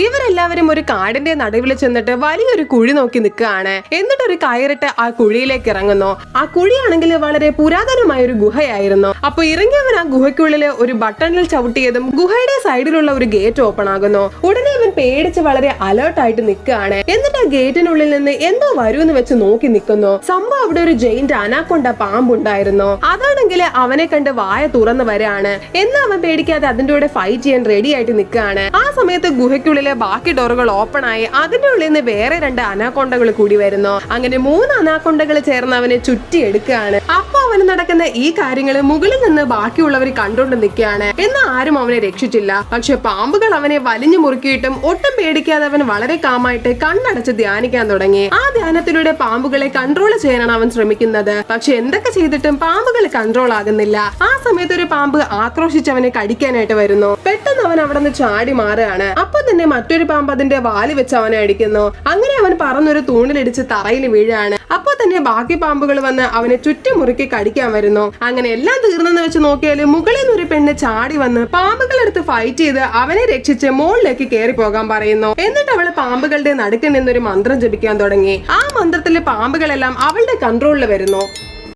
ഇവരെല്ലാവരും ഒരു കാടിന്റെ നടുവിൽ ചെന്നിട്ട് വലിയൊരു കുഴി നോക്കി നിൽക്കുകയാണ്. എന്നിട്ട് ഒരു കയറിട്ട് ആ കുഴിയിലേക്ക് ഇറങ്ങുന്നു. ആ കുഴിയാണെങ്കിൽ വളരെ പുരാതനമായ ഒരു ഗുഹയായിരുന്നു. അപ്പൊ ഇറങ്ങിയവൻ ആ ഗുഹയ്ക്കുള്ളില് ഒരു ബട്ടണിൽ ചവിട്ടിയതും ഗുഹയുടെ സൈഡിലുള്ള ഒരു ഗേറ്റ് ഓപ്പൺ ആകുന്നു. ഉടനെ അവൻ പേടിച്ച് വളരെ അലേർട്ടായിട്ട് നിൽക്കുകയാണ്. എന്നിട്ട് ആ ഗേറ്റിനുള്ളിൽ നിന്ന് എന്തോ വരുമെന്ന് വെച്ച് നോക്കി നിൽക്കുന്നു. സംഭവം അവിടെ ഒരു ജയിന്റ് അനാക്കൊണ്ട പാമ്പുണ്ടായിരുന്നു. അതാണെങ്കിൽ അവനെ കണ്ട് വായ തുറന്നു വരാണ്. എന്നാ അവൻ പേടിക്കാതെ അതിന്റെ കൂടെ ഫൈറ്റ് ചെയ്യാൻ റെഡി ആയിട്ട് നിൽക്കുകയാണ്. ആ സമയത്ത് ഗുഹയ്ക്കുള്ളിൽ ബാക്കി ഡോറുകൾ ഓപ്പൺ ആയി അതിന്റെ ഉള്ളിൽ നിന്ന് വേറെ 2 അനാക്കൊണ്ടകൾ കൂടി വരുന്നു. അങ്ങനെ 3 അനാക്കൊണ്ടകൾ ചേർന്ന് അവനെ ചുറ്റിയെടുക്കുകയാണ്. അപ്പൊ അവന് നടക്കുന്ന ഈ കാര്യങ്ങൾ മുകളിൽ നിന്ന് ബാക്കിയുള്ളവർ കണ്ടുകൊണ്ട് നിൽക്കുകയാണ്. എന്നാൽ ആരും അവനെ രക്ഷിച്ചില്ല. പക്ഷെ പാമ്പുകൾ അവനെ വലിഞ്ഞു മുറുക്കിയിട്ടും ഒട്ടും പേടിക്കാതെ അവൻ വളരെ കാമായിട്ട് കണ്ണടച്ച് ധ്യാനിക്കാൻ തുടങ്ങി. ആ ധ്യാനത്തിലൂടെ പാമ്പുകളെ കൺട്രോൾ ചെയ്യാനാണ് അവൻ ശ്രമിക്കുന്നത്. പക്ഷെ എന്തൊക്കെ ചെയ്തിട്ടും പാമ്പുകൾ കൺട്രോൾ ആകുന്നില്ല. ആ സമയത്ത് ഒരു പാമ്പ് ആക്രോശിച്ച് അവനെ കടിക്കാനായിട്ട് വരുന്നു. പെട്ടെന്ന് അവൻ അവിടെ നിന്ന് ചാടി മാറുകയാണ്. അപ്പൊ തന്നെ മറ്റൊരു പാമ്പ് അതിന്റെ വാല് വെച്ച് അവനെ അടിക്കുന്നു. അങ്ങനെ അവൻ പറന്നൊരു തൂണിലിടിച്ച് തറയിൽ വീഴാണ്. അപ്പൊ തന്നെ ബാക്കി പാമ്പുകൾ വന്ന് അവനെ ചുറ്റുമുറുക്കി കടിക്കാൻ വരുന്നു. അങ്ങനെ എല്ലാം തീർന്നെന്ന് വെച്ച് നോക്കിയാല് മുകളിൽ നിന്ന് ഒരു പെണ്ണ് ചാടി വന്ന് പാമ്പുകളെടുത്ത് ഫൈറ്റ് ചെയ്ത് അവനെ രക്ഷിച്ച് മുകളിലേക്ക് കയറി പോകാൻ പറയുന്നു. എന്നിട്ട് അവള് പാമ്പുകളുടെ നടുക്കിൽ നിന്നൊരു മന്ത്രം ജപിക്കാൻ തുടങ്ങി. ആ മന്ത്രത്തിലെ പാമ്പുകളെല്ലാം അവളുടെ കൺട്രോളിൽ വരുന്നു.